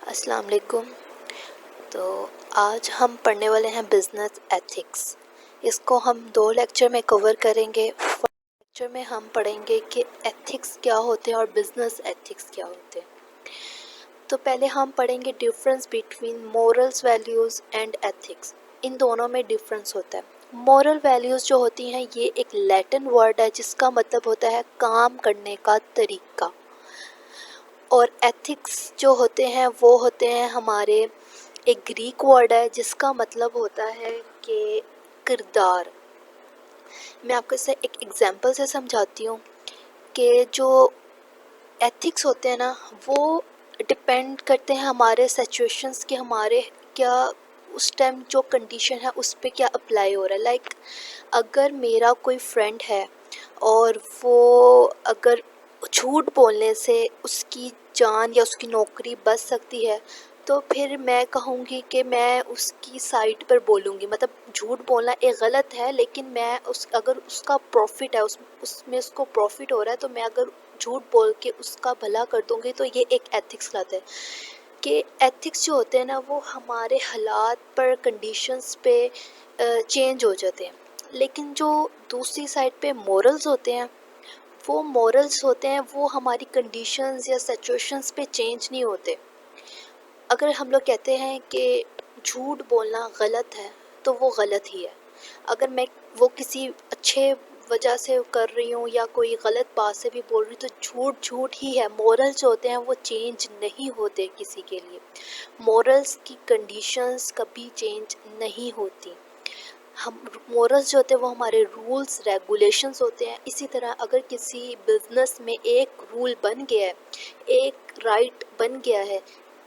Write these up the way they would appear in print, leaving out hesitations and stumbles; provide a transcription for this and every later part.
अस्सलाम वालेकुम। तो आज हम पढ़ने वाले हैं बिज़नेस एथिक्स। इसको हम 2 लेक्चर में कवर करेंगे। फर्स्ट लेक्चर में हम पढ़ेंगे कि एथिक्स क्या होते हैं और बिज़नेस एथिक्स क्या होते हैं। तो पहले हम पढ़ेंगे difference between morals values and ethics. इन दोनों में डिफरेंस होता है। मोरल वैल्यूज़ जो होती हैं ये एक लैटिन वर्ड है जिसका मतलब होता है काम करने का तरीका, और एथिक्स जो होते हैं वो होते हैं हमारे एक ग्रीक वर्ड है जिसका मतलब होता है कि किरदार। मैं आपको इसे एक एग्जांपल से समझाती हूँ कि जो एथिक्स होते हैं ना वो डिपेंड करते हैं हमारे सिचुएशंस के, हमारे क्या उस टाइम जो कंडीशन है उस पे क्या अप्लाई हो रहा है। लाइक अगर मेरा कोई फ्रेंड है और वो अगर झूठ बोलने से उसकी जान या उसकी नौकरी बच सकती है तो फिर मैं कहूँगी कि मैं उसकी साइड पर बोलूँगी। मतलब झूठ बोलना एक गलत है, लेकिन मैं अगर उसका प्रॉफिट है उसमें उसको प्रॉफिट हो रहा है तो मैं अगर झूठ बोल के उसका भला कर दूँगी तो ये एक एथिक्स कहलाता है। कि एथिक्स जो होते हैं ना वो हमारे हालात पर, कंडीशंस पे चेंज हो जाते हैं। लेकिन जो दूसरी साइड पे मोरल्स होते हैं वो हमारी कंडीशंस या सिचुएशंस पे चेंज नहीं होते। अगर हम लोग कहते हैं कि झूठ बोलना गलत है तो वो गलत ही है। अगर मैं वो किसी अच्छे वजह से कर रही हूँ या कोई गलत बात से भी बोल रही हूँ तो झूठ झूठ ही है। मोरल्स जो होते हैं वो चेंज नहीं होते किसी के लिए। मोरल्स की कंडीशंस कभी चेंज नहीं होती। हम मोरल्स जो होते हैं वो हमारे रूल्स रेगुलेशंस होते हैं। इसी तरह अगर किसी बिजनेस में एक रूल बन गया है, एक राइट बन गया है,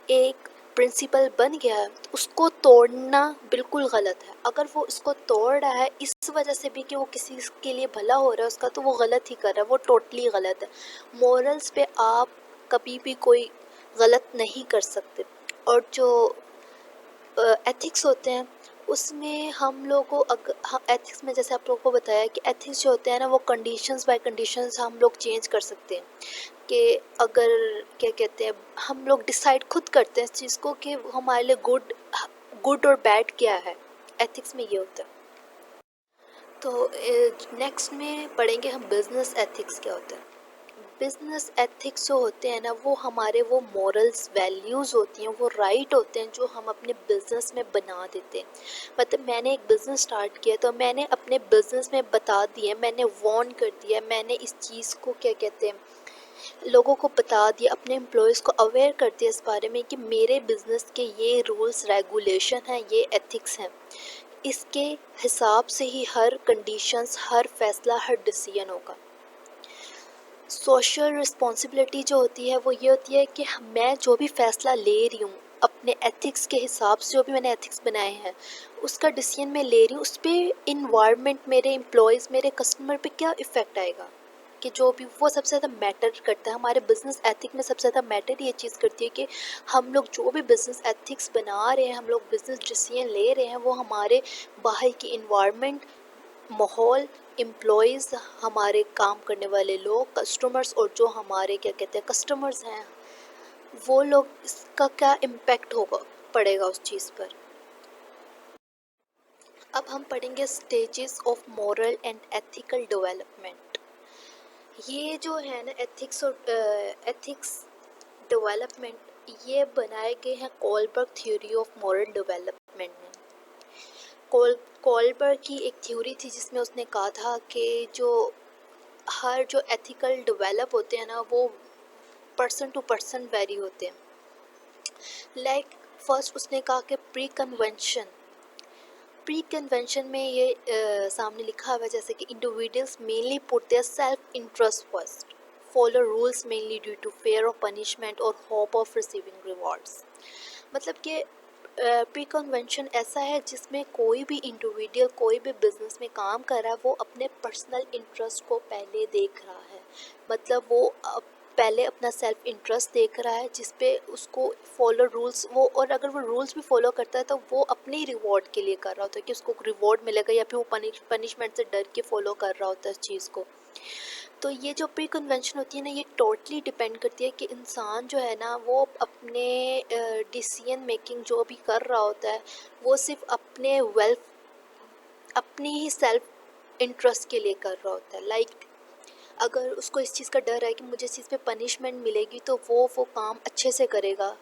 एक प्रिंसिपल बन गया है तो उसको तोड़ना बिल्कुल गलत है। अगर वो इसको तोड़ रहा है इस वजह से भी कि वो किसी के लिए भला हो रहा है उसका, तो वो गलत ही कर रहा है, वो टोटली गलत है। मोरल्स पे आप कभी भी कोई गलत नहीं कर सकते। और जो एथिक्स होते हैं उसमें हम लोगों को एथिक्स में जैसे आप लोगों को बताया कि एथिक्स जो होते हैं ना वो कंडीशंस बाय कंडीशंस हम लोग चेंज कर सकते हैं। कि अगर क्या कहते हैं हम लोग डिसाइड खुद करते हैं इस चीज़ को कि हमारे लिए गुड और बैड क्या है। एथिक्स में ये होता है। तो नेक्स्ट में पढ़ेंगे हम बिजनेस एथिक्स क्या होता है। बिजनेस एथिक्स जो होते हैं ना वो हमारे वो मॉरल्स वैल्यूज़ होती हैं, वो राइट होते हैं जो हम अपने बिजनेस में बना देते हैं। मतलब मैंने एक बिज़नेस स्टार्ट किया तो मैंने अपने बिजनेस में बता दिया, मैंने वार्न कर दिया, मैंने इस चीज़ को क्या कहते हैं लोगों को बता दिया, अपने एम्प्लॉयज़ को अवेयर कर दिया इस बारे में कि मेरे बिज़नेस के ये रूल्स रेगुलेशन हैं, ये एथिक्स हैं। इसके हिसाब से ही हर कंडीशंस, हर फैसला, हर डिसीजन होगा। सोशल रिस्पॉन्सिबिलिटी जो होती है वो ये होती है कि मैं जो भी फ़ैसला ले रही हूँ अपने एथिक्स के हिसाब से, जो भी मैंने एथिक्स बनाए हैं उसका डिसीजन मैं ले रही हूँ, उस पर इन्वायरमेंट, मेरे एम्प्लॉयज़, मेरे कस्टमर पे क्या इफ़ेक्ट आएगा। कि जो भी वो सबसे ज़्यादा मैटर करता है हमारे बिज़नेस एथिक में। सबसे ज़्यादा मैटर ये चीज़ करती है कि हम लोग जो भी बिज़नेस एथिक्स बना रहे हैं, हम लोग बिज़नेस डिसीजन ले रहे हैं, वो हमारे बाहर की इन्वायरमेंट, माहौल, एम्प्लॉयज़, हमारे काम करने वाले लोग, कस्टमर्स, और जो हमारे क्या कहते हैं कस्टमर्स हैं वो लोग, इसका क्या इम्पैक्ट होगा पड़ेगा उस चीज़ पर। अब हम पढ़ेंगे stages of moral and ethical development. ये जो है ना एथिक्स और एथिक्स डेवलपमेंट ये बनाए गए हैं Kohlberg theory of moral development में। कोलबर्ग की एक थ्योरी थी जिसमें उसने कहा था कि जो एथिकल डेवलप होते हैं ना वो पर्सन टू पर्सन वेरी होते हैं। लाइक फर्स्ट उसने कहा कि प्री कन्वेंशन में ये सामने लिखा हुआ है जैसे कि individuals mainly put their self interest first, follow rules mainly due to fear of punishment और होप ऑफ रिसीविंग रिवॉर्ड्स। मतलब कि प्री कन्वेंशन ऐसा है जिसमें कोई भी इंडिविजुअल कोई भी बिजनेस में काम कर रहा है वो अपने पर्सनल इंटरेस्ट को पहले देख रहा है। मतलब वो पहले अपना सेल्फ इंटरेस्ट देख रहा है जिस पे उसको फॉलो रूल्स वो, और अगर वो रूल्स भी फॉलो करता है तो वो अपने ही रिवॉर्ड के लिए कर रहा होता है कि उसको रिवॉर्ड मिलेगा, या फिर वो पनिशमेंट से डर के फॉलो कर रहा होता है इस चीज़ को। तो ये जो प्री कन्वेंशन होती है ना, ये टोटली डिपेंड करती है कि इंसान जो है ना वो अपने डिसीजन मेकिंग जो भी कर रहा होता है वो सिर्फ अपने अपनी ही सेल्फ इंटरेस्ट के लिए कर रहा होता है। लाइक अगर उसको इस चीज़ का डर है कि मुझे इस चीज़ पे पनिशमेंट मिलेगी तो वो काम अच्छे से करेगा,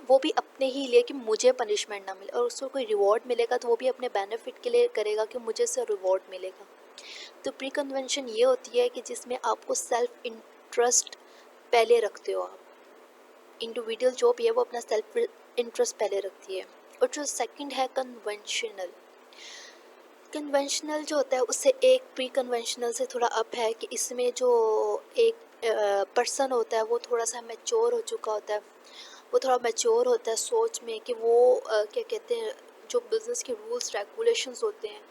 वो भी अपने ही लिए कि मुझे पनिशमेंट ना मिले, और उसको कोई रिवॉर्ड मिलेगा तो वो भी अपने बेनिफिट के लिए करेगा कि मुझे से रिवॉर्ड मिलेगा। तो प्री कन्वेंशन ये होती है कि जिसमें आपको सेल्फ इंटरेस्ट पहले रखते हो आप, इंडिविजुअल जो भी है वो अपना सेल्फ इंटरेस्ट पहले रखती है। और जो सेकंड है कन्वेंशनल, कन्वेंशनल जो होता है उससे एक प्री कन्वेंशनल से थोड़ा अप है कि इसमें जो एक पर्सन होता है वो थोड़ा सा मैच्योर हो चुका होता है, वो थोड़ा मैच्योर होता है सोच में कि वो क्या कहते हैं, जो बिज़नेस के रूल्स रेगुलेशंस होते हैं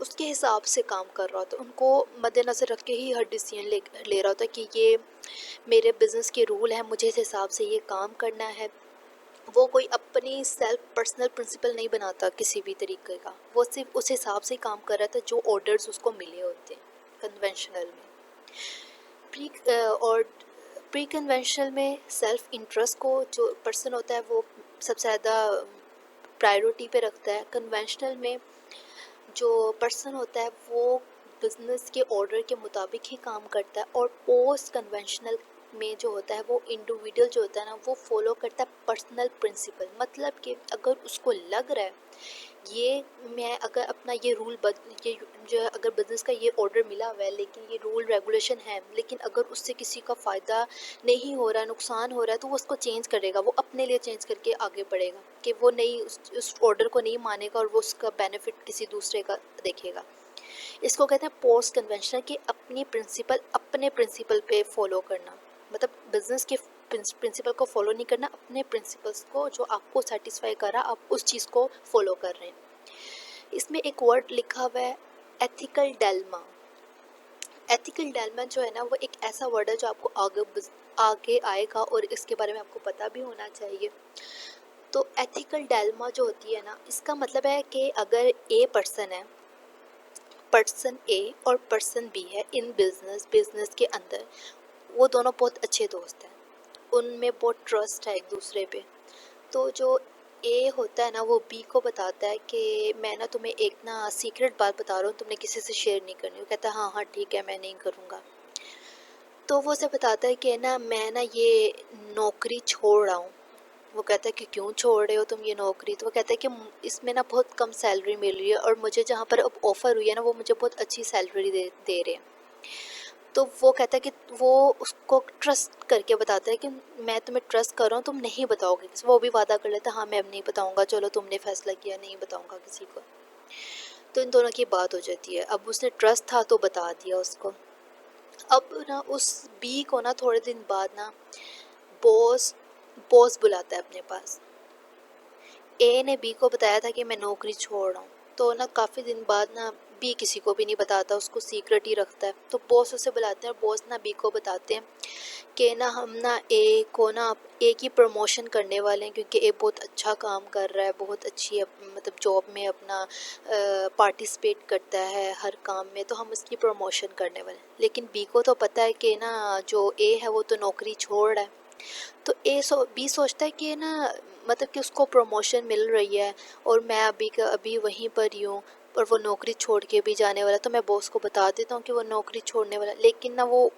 उसके हिसाब से काम कर रहा होता है, उनको मद्देनज़र रख के ही हर डिसीजन ले रहा होता है कि ये मेरे बिज़नेस के रूल हैं, मुझे इस हिसाब से ये काम करना है। वो कोई अपनी सेल्फ पर्सनल प्रिंसिपल नहीं बनाता किसी भी तरीके का, वो सिर्फ उस हिसाब से ही काम कर रहा था जो ऑर्डर्स उसको मिले होते हैं कन्वेंशनल में। और प्री कन्वेंशनल में सेल्फ इंटरेस्ट को जो पर्सन होता है वो सबसे ज़्यादा प्रायोरिटी पे रखता है। कन्वेंशनल में जो पर्सन होता है वो बिजनेस के ऑर्डर के मुताबिक ही काम करता है। और पोस्ट कन्वेंशनल में जो होता है वो इंडिविजुअल जो होता है ना वो फॉलो करता है पर्सनल प्रिंसिपल। मतलब कि अगर उसको लग रहा है ये मैं अगर अपना ये ये जो है, अगर बिजनेस का ये ऑर्डर मिला हुआ है लेकिन ये रूल रेगुलेशन है, लेकिन अगर उससे किसी का फ़ायदा नहीं हो रहा है, नुकसान हो रहा है, तो वो उसको चेंज करेगा, वो अपने लिए चेंज करके आगे बढ़ेगा कि वो नहीं उस ऑर्डर को नहीं मानेगा और वो उसका बेनिफिट किसी दूसरे का देखेगा। इसको कहते हैं पोस्ट कन्वेंशनल कि अपने प्रिंसिपल पे फॉलो करना। मतलब बिजनेस के प्रिंसिपल को फॉलो नहीं करना, अपने प्रिंसिपल्स को जो आपको सेटिस्फाई कर रहा आप उस चीज़ को फॉलो कर रहे हैं। इसमें एक वर्ड लिखा हुआ है एथिकल डेल्मा। एथिकल डेल्मा जो है ना वो एक ऐसा वर्ड है जो आपको आगे आएगा और इसके बारे में आपको पता भी होना चाहिए। तो एथिकल डेल्मा जो होती है ना, इसका मतलब है कि अगर पर्सन ए और पर्सन बी है इन बिजनेस के अंदर, वो दोनों बहुत अच्छे दोस्त हैं, उनमें बहुत ट्रस्ट है एक दूसरे पे। तो जो ए होता है ना वो बी को बताता है कि मैं ना तुम्हें एक ना सीक्रेट बात बता रहा हूँ, तुमने किसी से शेयर नहीं करनी। वो कहता है हाँ हाँ ठीक है मैं नहीं करूँगा। तो वो उसे बताता है कि ना मैं ना ये नौकरी छोड़ रहा हूँ। वो कहता है कि क्यों छोड़ रहे हो तुम ये नौकरी? तो वो कहता है कि इसमें ना बहुत कम सैलरी मिल रही है और मुझे जहाँ पर अब ऑफ़र हुई है ना वो मुझे बहुत अच्छी सैलरी दे रहे हैं। तो वो कहता है कि वो उसको ट्रस्ट करके बताता है कि मैं तुम्हें ट्रस्ट कर रहा हूँ, तुम नहीं बताओगे किसी। वो भी वादा कर लेता है हाँ मैं अब नहीं बताऊँगा, चलो तुमने फैसला किया नहीं बताऊँगा किसी को। तो इन दोनों की बात हो जाती है। अब उसने ट्रस्ट था तो बता दिया उसको। अब ना उस बी को ना थोड़े दिन बाद ना बॉस बॉस बुलाता है अपने पास। ए ने बी को बताया था कि मैं नौकरी छोड़ रहा हूँ, तो ना काफ़ी दिन बाद ना बी किसी को भी नहीं बताता, उसको सीक्रेट ही रखता है। तो बॉस उसे बुलाते हैं और बॉस ना बी को बताते हैं कि ना हम ना ए की प्रमोशन करने वाले हैं क्योंकि ए बहुत अच्छा काम कर रहा है, बहुत अच्छी मतलब जॉब में अपना पार्टिसिपेट करता है हर काम में, तो हम उसकी प्रमोशन करने वाले हैं। लेकिन बी को तो पता है कि ना जो ए है वो तो नौकरी छोड़ रहा है। तो बी सोचता है कि ना मतलब कि उसको प्रमोशन मिल रही है और मैं अभी वहीं पर ही हूँ और वो नौकरी छोड़ के भी जाने वाला, तो मैं बॉस को बता देता हूँ कि वो नौकरी छोड़ने वाला। लेकिन ना वो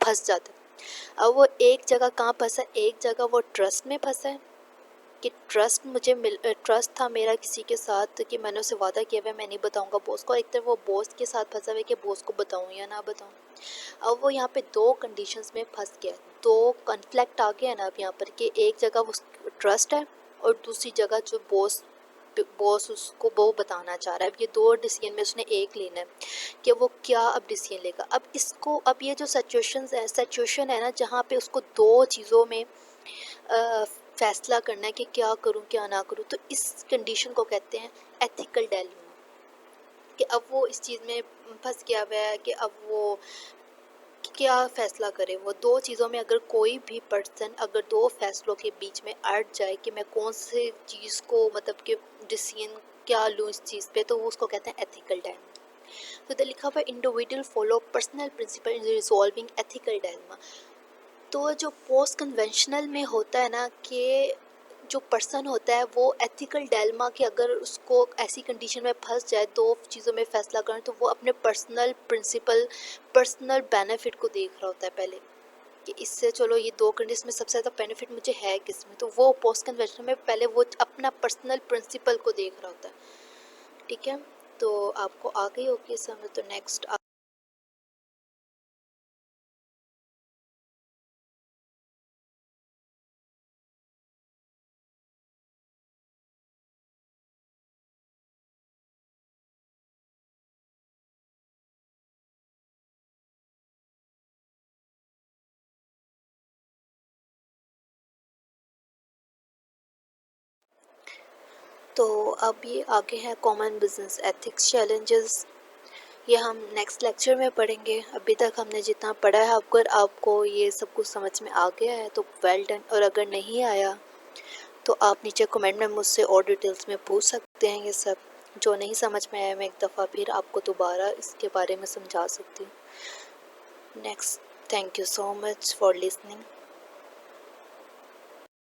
फंस जाता है। अब वो एक जगह कहाँ फंसा है, एक जगह वो ट्रस्ट में फंसा है कि ट्रस्ट था मेरा किसी के साथ कि मैंने उसे वादा किया हुआ मैं नहीं बताऊंगा बॉस को। एक तरफ वो बॉस के साथ फंसा हुआ है कि बॉस को बताऊं या ना बताऊं। अब वो यहाँ पे दो कंडीशंस में फंस गया, दो कन्फ्लिक्ट आ गया ना अब यहाँ पर कि एक जगह वो ट्रस्ट है और दूसरी जगह जो बॉस उसको वो बताना चाह रहा है। अब ये दो डिसीजन में उसने एक लेना है कि वो क्या अब डिसीजन लेगा। अब ये जो सिचुएशन है ना जहाँ पे उसको दो चीज़ों में फैसला करना है कि क्या करूं क्या ना करूं, तो इस कंडीशन को कहते हैं एथिकल डायलेमा। कि अब वो इस चीज़ में फंस गया हुआ है कि अब वो क्या फ़ैसला करे। वो दो चीज़ों में अगर कोई भी पर्सन अगर दो फैसलों के बीच में अड़ जाए कि मैं कौन से चीज़ को मतलब कि डिसीजन क्या लूँ इस चीज़ पे, तो वो उसको कहते हैं एथिकल डायलेमा। तो इधर लिखा हुआ है इंडिविजुअल फॉलो पर्सनल प्रिंसिपल इन रिजॉल्विंग एथिकल डायलेमा। तो जो पोस्ट कन्वेंशनल में होता है ना कि जो पर्सन होता है वो एथिकल डायलेमा कि अगर उसको ऐसी कंडीशन में फंस जाए दो चीज़ों में फ़ैसला करें, तो वो अपने पर्सनल प्रिंसिपल, पर्सनल बेनिफिट को देख रहा होता है पहले कि इससे चलो ये दो कंडीशन में सबसे ज़्यादा बेनिफिट मुझे है किस में, तो वो पोस्ट कन्वेंशनल में पहले वो अपना पर्सनल प्रिंसिपल को देख रहा होता है। ठीक है, तो आपको आ गई होगी समझ। तो नेक्स्ट तो अब ये आगे है कॉमन बिजनेस एथिक्स चैलेंजेस। ये हम नेक्स्ट लेक्चर में पढ़ेंगे। अभी तक हमने जितना पढ़ा है, अगर आपको ये सब कुछ समझ में आ गया है तो वेल डन, और अगर नहीं आया तो आप नीचे कमेंट में मुझसे और डिटेल्स में पूछ सकते हैं। ये सब जो नहीं समझ में आया मैं एक दफ़ा फिर आपको दोबारा इसके बारे में समझा सकती हूँ। Next, thank you so much for listening.